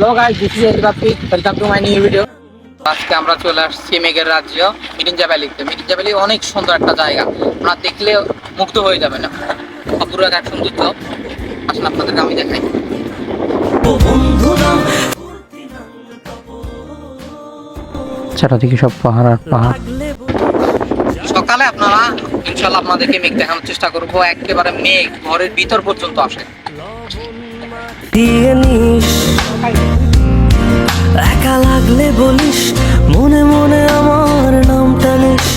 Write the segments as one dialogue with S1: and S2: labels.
S1: Hello guys, this is Rafiq, welcome to my new video. আজকে আমরা চলে আসছি মেঘের রাজ্য মিরিঞ্জা ভ্যালিতে। মিরিঞ্জা ভ্যালি অনেক সুন্দর একটা জায়গা, আপনারা দেখলে মুগ্ধ হয়ে যাবেন। অপূর্ব এক সৌন্দর্য। আসলে আপনাদেরকে আমি দেখাই। চারদিকে সব পাহাড় আর পাহাড়। সকালে আপনারা ইনশাল্লাহ আপনাদেরকে মেঘ দেখানোর চেষ্টা করবো। একেবারে মেঘ ঘরের ভিতর পর্যন্ত আসে।
S2: একা লাগলে বলিস, মনে মনে আমার নামটা নিস,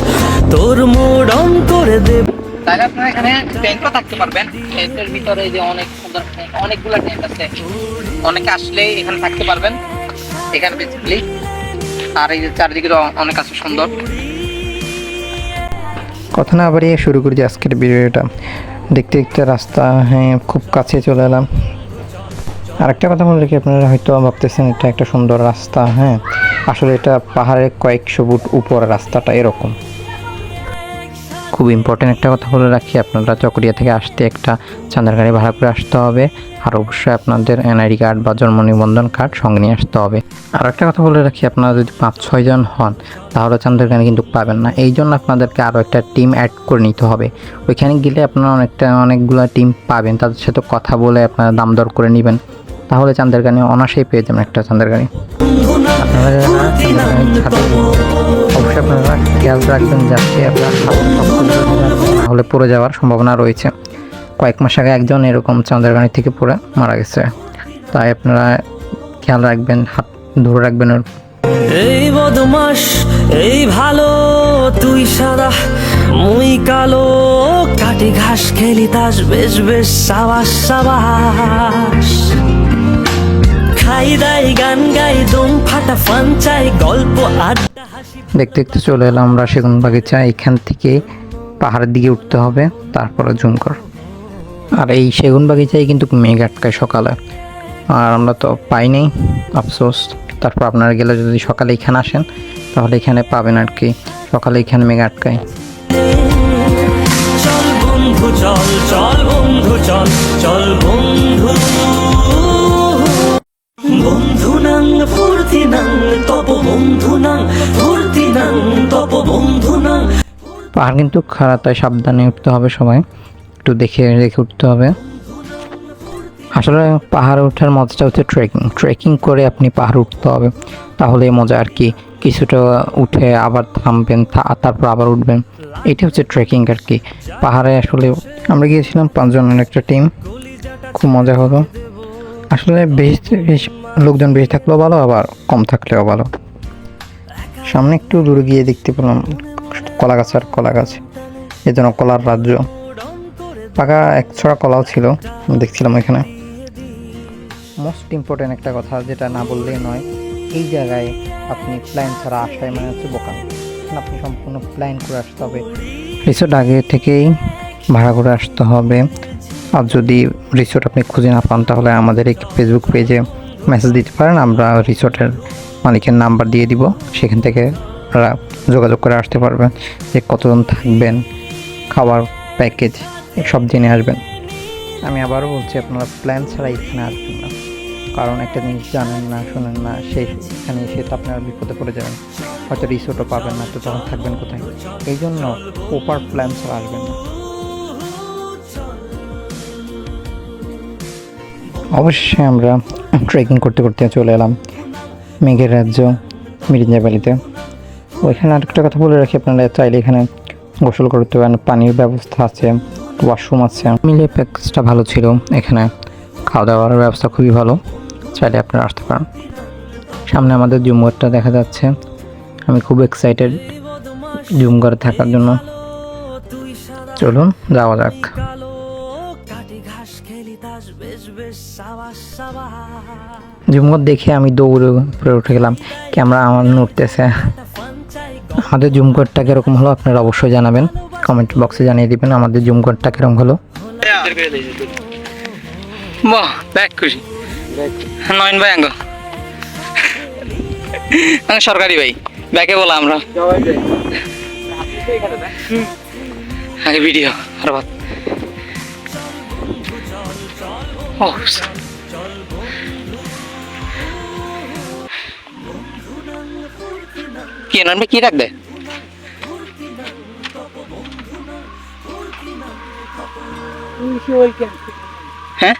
S2: তোর মুড অন করে দেব।
S1: তাহলে আপনারা এখানে টেন্টও থাকতে পারবেন। টেন্টের ভিতরে যে অনেক সুন্দর অনেকগুলো টেন্ট আছে, অনেকে আসলে এখানে থাকতে পারবেন এখানে বেসিক্যালি। আর এই যে চারদিকে অনেক আছে সুন্দর।
S3: কথা না বাড়িয়ে শুরু করি আজকের ভিডিওটা। দেখতে দেখতে রাস্তা খুব কাছে চলে এলাম। আরেকটা কথা বললে কি, আপনারা হয়তো ভাবতেছেন এটা একটা সুন্দর রাস্তা। আসলে এটা পাহাড়ের কয়েকশো ফুট উপর রাস্তাটা এরকম। খুব ইম্পর্টেন্ট একটা কথা বলে রাখি, আপনারা চকরিয়া থেকে আসতে একটা চাঁদের গাড়ি ভাড়া করে আসতে হবে। আর অবশ্যই আপনাদের এনআইডি কার্ড বা জন্ম নিবন্ধন কার্ড সঙ্গে নিয়ে আসতে হবে। আর একটা কথা বলে রাখি, আপনারা যদি 5-6 জন হন তাহলে চাঁদের গাড়ি কিন্তু পাবেন না। এই জন্য আপনাদেরকে আরও একটা টিম অ্যাড করে নিতে হবে। ওইখানে গেলে আপনারা অনেকগুলো টিম পাবেন, তাদের সাথে কথা বলে আপনারা দাম দর করে নেবেন। তাহলে চাঁদের গাড়ি অনায়াসেই পেয়ে যাবেন একটা চাঁদের গাড়ি। আপনারা অবশ্যই আপনারা খেয়াল রাখবেন যাতে আপনার তাহলে পড়ে যাওয়ার সম্ভাবনা রয়েছে। কয়েক মাস আগে একজন এরকম চাঁদের গাড়ি থেকে পড়ে মারা গেছে, তাই আপনারা খেয়াল রাখবেন, হাত ধরে রাখবেন।
S2: এই বদমাস এই ভালো, তুই সাদা মুই কালো, কাটি ঘাস খেলি তাস, বেশ বেশ সাবাস সাবাস। খাই দাই গান গাই, দম ফাটা ফান চাই, গল্প আড্ডা হাসি।
S3: দেখতে দেখতে চলে এলাম আমরা সেগুন বাগিচা। এখান থেকে পাহাড়ের দিকে উঠতে হবে, তারপরে জুম কর। আর এই সেগুন বাগিচায় কিন্তু মেঘ আটকায় সকালে, আর আমরা তো পাই নাই, আফসোস। তারপর আপনারা গেলে যদি সকালে এখানে আসেন তাহলে এখানে পাবেন আর কি। সকালে এখানে মেঘ আটকায়।
S2: চল বন্ধু চল, চল বন্ধু চল, চল বন্ধু। বন্ধু নাং ফুর্তি নাং তপ, বন্ধু নাং ফুর্তি নাং তপ, বন্ধু নাং।
S3: পাহাড় কিন্তু খারাপ, তাই সাবধানে উঠতে হবে, সবাই একটু দেখে দেখে উঠতে হবে। আসলে পাহাড়ে ওঠার মজাটা হচ্ছে ট্রেকিং করে আপনি পাহাড় উঠতে হবে, তাহলে মজা আর কি। কিছুটা উঠে আবার থামবেন, তারপর আবার উঠবেন, এটা হচ্ছে ট্রেকিং আর কি। পাহাড়ে আসলে আমরা গিয়েছিলাম 5 জনের একটা টিম, খুব মজা হলো। আসলে বেশি লোকজন বেশি থাকলেও ভালো, আবার কম থাকলেও ভালো। সামনে একটু দূরে গিয়ে দেখতে পেলাম কলা গাছ আর কলা গাছ, এই জন্য কলার রাজ্য। পাকা 1 ছড়া কলাও ছিল, দেখছিলাম এখানে। মোস্ট ইম্পর্টেন্ট একটা কথা যেটা না বললেই নয়, এই জায়গায় আপনি প্ল্যান ছাড়া আসায় মানে হচ্ছে বোকামি। আপনি সম্পূর্ণ প্ল্যান করে আসতে হবে। রিসোর্ট আগে থেকেই ভাড়া করে আসতে হবে। আর যদি রিসোর্ট আপনি খুঁজে না পান তাহলে আমাদের এই ফেসবুক পেজে মেসেজ দিতে পারেন, আমরা রিসোর্টের মালিকের নাম্বার দিয়ে দিব, সেখান থেকে আপনারা যোগাযোগ করে আসতে পারবেন যে কতজন থাকবেন, খাবার প্যাকেজ সব জেনে আসবেন। আমি আবারও বলছি, আপনারা প্ল্যান ছাড়া এখানে আসবেন না, কারণ একটা জিনিস জানেন না, শোনেন না, এখানে এসে তো আপনারা বিপদে পড়ে যাবেন, হয়তো রিসোর্টও পাবেন না, তো তখন থাকবেন কোথায়? এই জন্য প্রপার প্ল্যান ছাড়া আসবেন না। অবশ্যই আমরা ট্রেকিং করতে করতে চলে এলাম মেঘের রাজ্য মিরিঞ্জা ভ্যালিতে। ওইখানে আরেকটা কথা বলে রাখি, আপনারা চাইলে এখানে গোসল করতে পারেন, পানির ব্যবস্থা আছে, ওয়াশরুম আছে, মিলে প্যাকেজটা ভালো ছিল। এখানে খাওয়া দাওয়ার ব্যবস্থা খুবই ভালো, চাইলে আপনারা আসতে পারেন। সামনে আমাদের জুমঘরটা দেখা যাচ্ছে, আমি খুব এক্সাইটেড জুমঘরে থাকার জন্য। চলুন যাওয়া যাক। জুমঘর দেখে আমি দৌড়ে উপরে উঠে গেলাম, ক্যামেরা আমার নড়তেছে। আমাদের জুমঘরটা কিরকম হলো আপনারা অবশ্যই জানাবেন, কমেন্ট বক্সে জানিয়ে দিবেন আমাদের জুমঘরটা কিরকম হলো।
S1: বাহ, ব্যাক খুশি নয়ন ভাই আঙ্গ সরকারি ভাই ব্যাকে বলা আমরা আগে ভিডিও আর বাদ। কি নামবে, কি রাখবে? হ্যাঁ,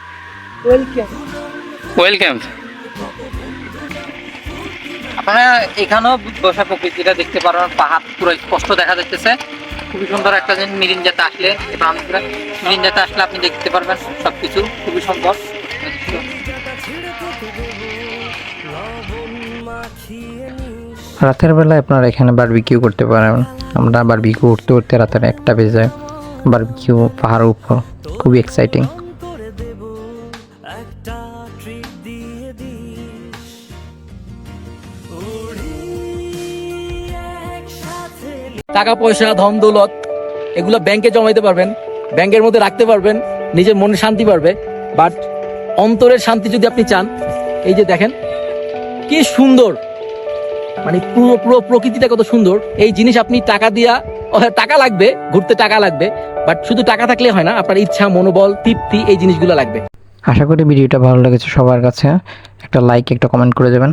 S1: ওয়েলকাম। আপনারা এখানেও বসা প্রকৃতিটা দেখতে পারবেন, পাহাড় পুরো স্পষ্ট দেখা যাচ্ছে। খুবই সুন্দর একটা জিনিস। মিরিঞ্জাতে আসলে, মিরিঞ্জাতে আসলে আপনি দেখতে পারবেন সবকিছু খুবই সুন্দর।
S3: রাতের বেলায় আপনারা এখানে বারবিকিউ করতে পারেন। আমরা বারবিকিউ করতে করতে রাতের 1টা বেজে যায়। বারবিকিউ পাহাড়ের উপর খুবই এক্সাইটিং।
S4: টাকা পয়সা ধন দৌলত এগুলো ব্যাংকে জমাইতে পারবেন, ব্যাংকের মধ্যে রাখতে পারবেন, নিজের মনে শান্তি পারবে। বাট অন্তরের শান্তি যদি আপনি চান, এই যে দেখেন কি সুন্দর, মানে পুরো পুরো প্রকৃতিটা কত সুন্দর। এই জিনিস আপনি টাকা দিয়া, টাকা লাগবে, ঘুরতে টাকা লাগবে, বাট শুধু টাকা থাকলে হয় না, আপনার ইচ্ছা, মনোবল, তৃপ্তি, এই জিনিসগুলো লাগবে।
S3: আশা করি ভিডিওটা ভালো লেগেছে সবার কাছে। একটা লাইক, একটা কমেন্ট করে দেবেন।